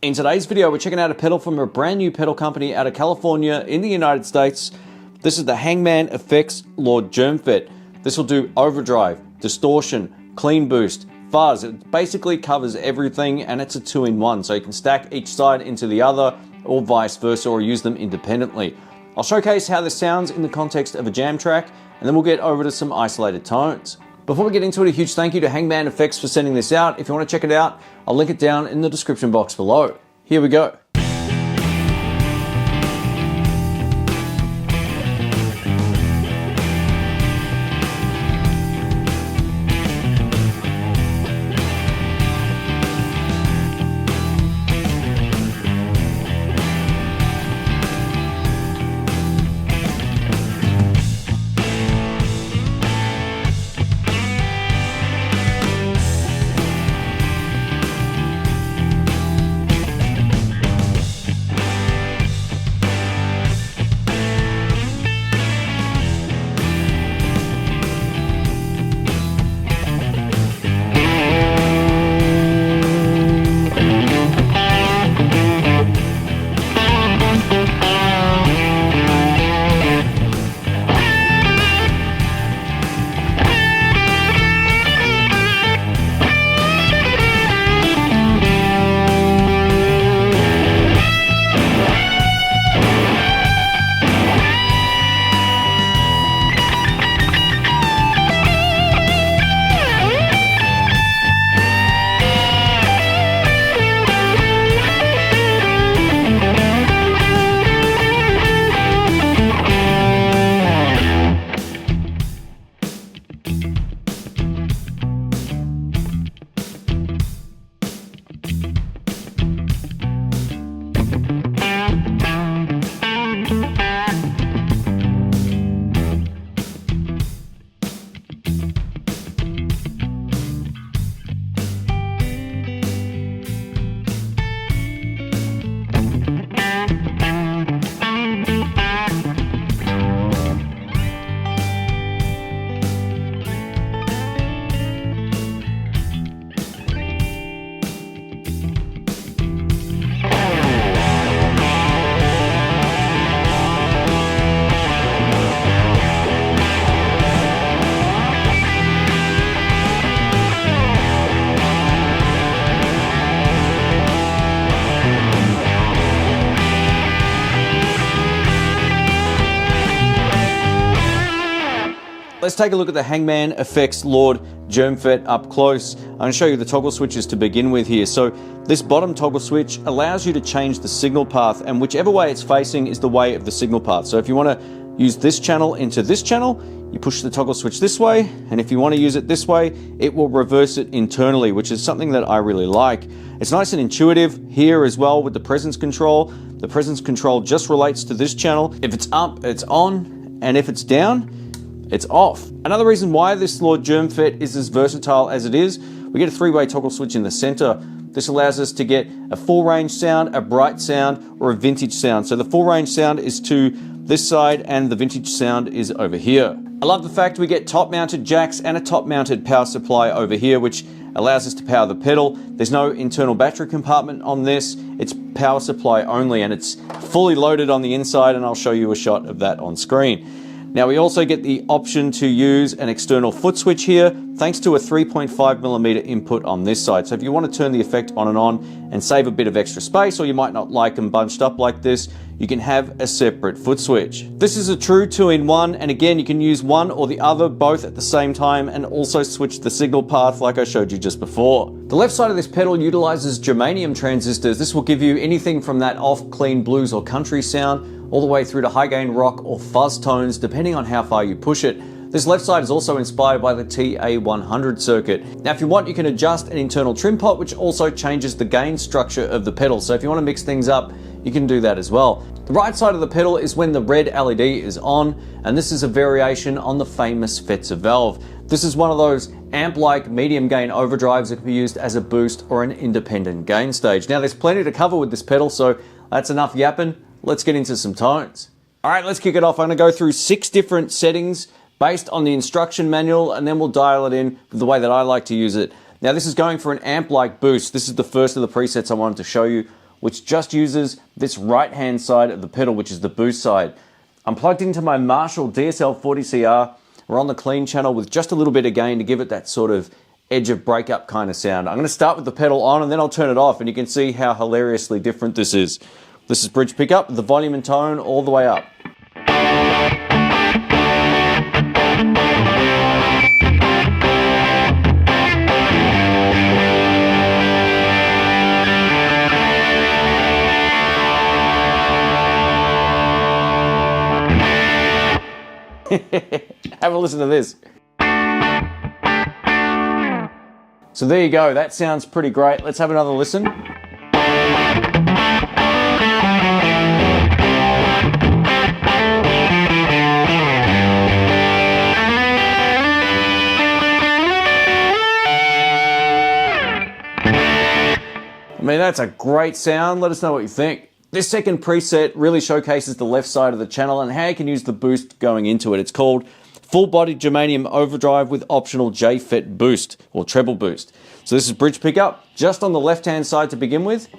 In today's video, we're checking out a pedal from a brand new pedal company out of California in the United States. This is the Hangman FX Lord GermFet. This will do overdrive, distortion, clean boost, fuzz. It basically covers everything, and it's a 2-in-1, so you can stack each side into the other or vice versa, or use them independently. I'll showcase how this sounds in the context of a jam track, and then we'll get over to some isolated tones. Before we get into it, a huge thank you to Hangman FX for sending this out. If you want to check it out, I'll link it down in the description box below. Here we go. Let's take a look at the Hangman FX Lord GermFet up close. I'm going to show you the toggle switches to begin with here. So this bottom toggle switch allows you to change the signal path, and whichever way it's facing is the way of the signal path. So if you want to use this channel into this channel, you push the toggle switch this way, and if you want to use it this way, it will reverse it internally, which is something that I really like. It's nice and intuitive here as well with the presence control. The presence control just relates to this channel. If it's up, it's on, and if it's down, it's off. Another reason why this Lord GermFet is as versatile as it is, we get a 3-way toggle switch in the center. This allows us to get a full range sound, a bright sound, or a vintage sound. So the full range sound is to this side and the vintage sound is over here. I love the fact we get top mounted jacks and a top mounted power supply over here, which allows us to power the pedal. There's no internal battery compartment on this. It's power supply only, and it's fully loaded on the inside, and I'll show you a shot of that on screen. Now we also get the option to use an external foot switch here, thanks to a 3.5mm input on this side. So if you want to turn the effect on and save a bit of extra space, or you might not like them bunched up like this, you can have a separate foot switch. This is a true 2-in-1, and again, you can use one or the other both at the same time, and also switch the signal path like I showed you just before. The left side of this pedal utilizes Germanium transistors. This will give you anything from that off clean blues or country sound all the way through to high gain rock or fuzz tones, depending on how far you push it. This left side is also inspired by the TA100 circuit. Now if you want, you can adjust an internal trim pot, which also changes the gain structure of the pedal. So if you want to mix things up, you can do that as well. The right side of the pedal is when the red LED is on, and this is a variation on the famous Fetzer Valve. This is one of those amp-like medium gain overdrives that can be used as a boost or an independent gain stage. Now there's plenty to cover with this pedal, so that's enough yapping. Let's get into some tones. All right, let's kick it off. I'm gonna go through 6 different settings based on the instruction manual, and then we'll dial it in the way that I like to use it. Now this is going for an amp-like boost. This is the first of the presets I wanted to show you. which just uses this right-hand side of the pedal, which is the boost side. I'm plugged into my Marshall DSL-40CR. We're on the clean channel with just a little bit of gain to give it that sort of edge of breakup kind of sound. I'm going to start with the pedal on and then I'll turn it off, and you can see how hilariously different this is. This is bridge pickup, the volume and tone all the way up. Have a listen to this. So there you go, that sounds pretty great. Let's have another listen. I mean, that's a great sound. Let us know what you think. This second preset really showcases the left side of the channel and how you can use the boost going into it. It's called Full-Bodied Germanium Overdrive with optional JFET boost, or treble boost. So this is bridge pickup, just on the left-hand side to begin with.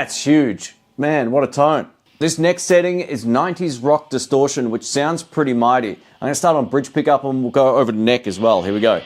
That's huge. Man, what a tone. This next setting is 90s Rock Distortion, which sounds pretty mighty. I'm going to start on bridge pickup and we'll go over to neck as well. Here we go.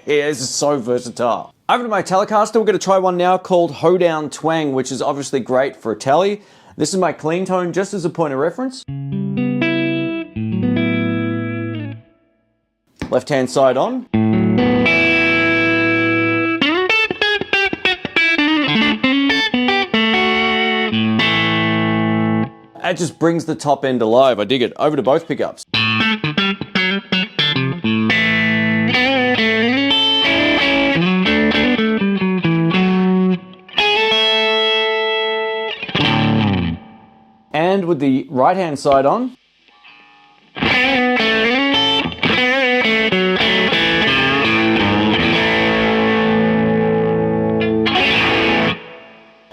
Yeah, this is so versatile. Over to my Telecaster, we're going to try one now called Hoedown Twang, which is obviously great for a tele. This is my clean tone, just as a point of reference. Left-hand side on. That just brings the top end alive. I dig it. Over to both pickups. And with the right-hand side on.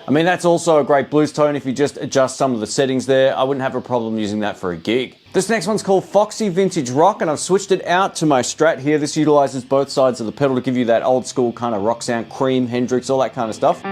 I mean, that's also a great blues tone if you just adjust some of the settings there. I wouldn't have a problem using that for a gig. This next one's called Foxy Vintage Rock, and I've switched it out to my Strat here. This utilizes both sides of the pedal to give you that old school kind of rock sound, Cream, Hendrix, all that kind of stuff.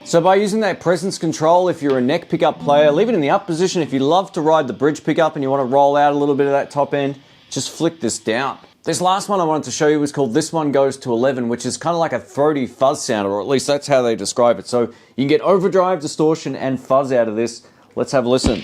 So by using that presence control, if you're a neck pickup player, leave it in the up position. If you love to ride the bridge pickup and you want to roll out a little bit of that top end, just flick this down. This last one I wanted to show you was called This One Goes to 11, which is kind of like a throaty fuzz sound, or at least that's how they describe it. So you can get overdrive, distortion, and fuzz out of this. Let's have a listen.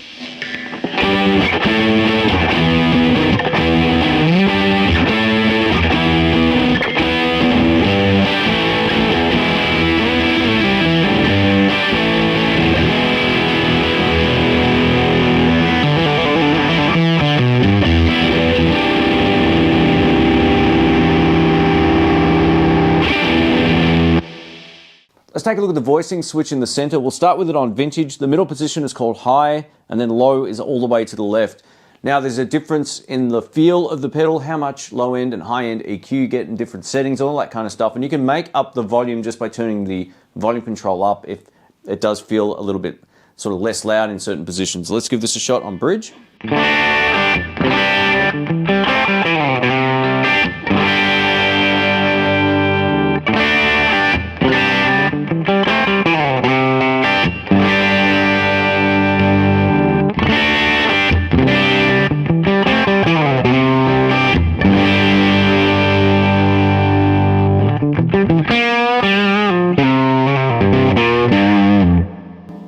Let's take a look at the voicing switch in the center. We'll start with it on vintage. The middle position is called high, and then low is all the way to the left. Now there's a difference in the feel of the pedal, how much low end and high end EQ you get in different settings, all that kind of stuff. And you can make up the volume just by turning the volume control up if it does feel a little bit sort of less loud in certain positions. Let's give this a shot on bridge.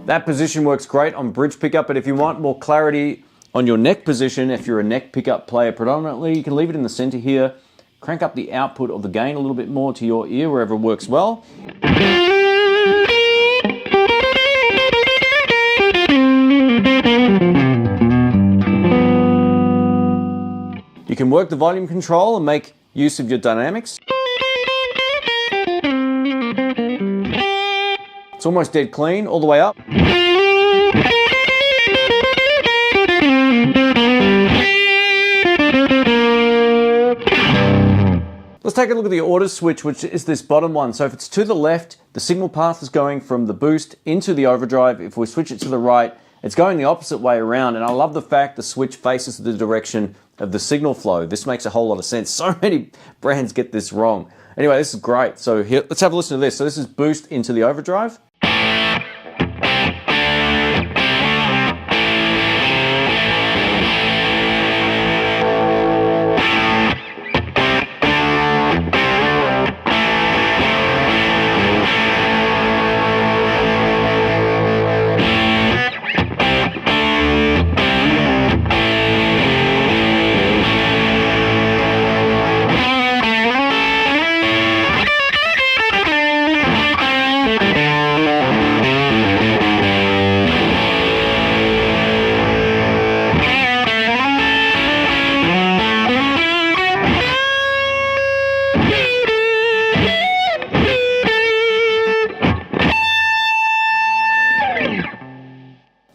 That position works great on bridge pickup, but if you want more clarity on your neck position, if you're a neck pickup player predominantly, you can leave it in the center here, crank up the output of the gain a little bit more to your ear wherever it works well. You can work the volume control and make use of your dynamics. It's almost dead clean all the way up. Let's take a look at the order switch, which is this bottom one. So if it's to the left, the signal path is going from the boost into the overdrive. If we switch it to the right, it's going the opposite way around. And I love the fact the switch faces the direction of the signal flow. This makes a whole lot of sense. So many brands get this wrong. Anyway, this is great. So here, let's have a listen to this. So this is boost into the overdrive.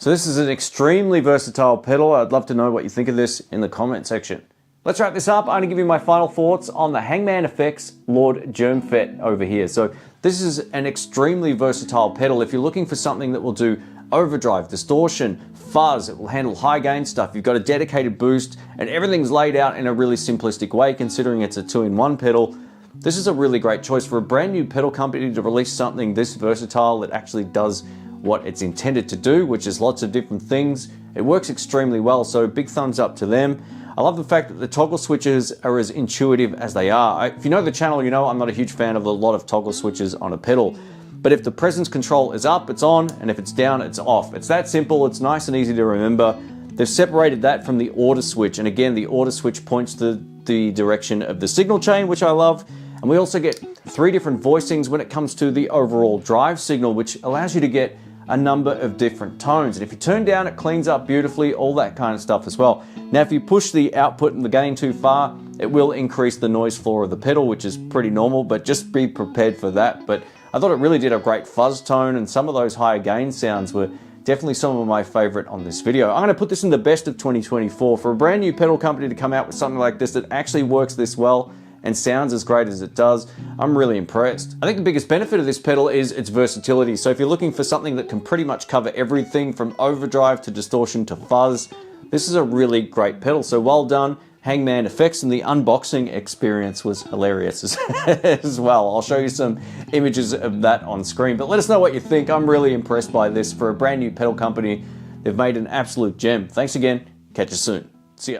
So this is an extremely versatile pedal. I'd love to know what you think of this in the comment section. Let's wrap this up. I'm going to give you my final thoughts on the Hangman FX Lord GermFet over here. So this is an extremely versatile pedal. If you're looking for something that will do overdrive, distortion, fuzz, it will handle high gain stuff. You've got a dedicated boost and everything's laid out in a really simplistic way considering it's a 2-in-1 pedal. This is a really great choice for a brand new pedal company to release something this versatile that actually does what it's intended to do, which is lots of different things. It works extremely well, so big thumbs up to them. I love the fact that the toggle switches are as intuitive as they are. If you know the channel, you know I'm not a huge fan of a lot of toggle switches on a pedal. But if the presence control is up, it's on, and if it's down, it's off. It's that simple, it's nice and easy to remember. They've separated that from the order switch, and again, the order switch points to the direction of the signal chain, which I love. And we also get 3 different voicings when it comes to the overall drive signal, which allows you to get a number of different tones. And if you turn down, it cleans up beautifully, all that kind of stuff as well. Now, if you push the output and the gain too far, it will increase the noise floor of the pedal, which is pretty normal, but just be prepared for that. But I thought it really did a great fuzz tone, and some of those higher gain sounds were definitely some of my favorite on this video. I'm gonna put this in the best of 2024. For a brand new pedal company to come out with something like this that actually works this well and sounds as great as it does, I'm really impressed. I think the biggest benefit of this pedal is its versatility. So if you're looking for something that can pretty much cover everything from overdrive to distortion to fuzz, this is a really great pedal. So well done, Hangman FX, and the unboxing experience was hilarious as well. I'll show you some images of that on screen, but let us know what you think. I'm really impressed by this. For a brand new pedal company, they've made an absolute gem. Thanks again, catch you soon. See ya.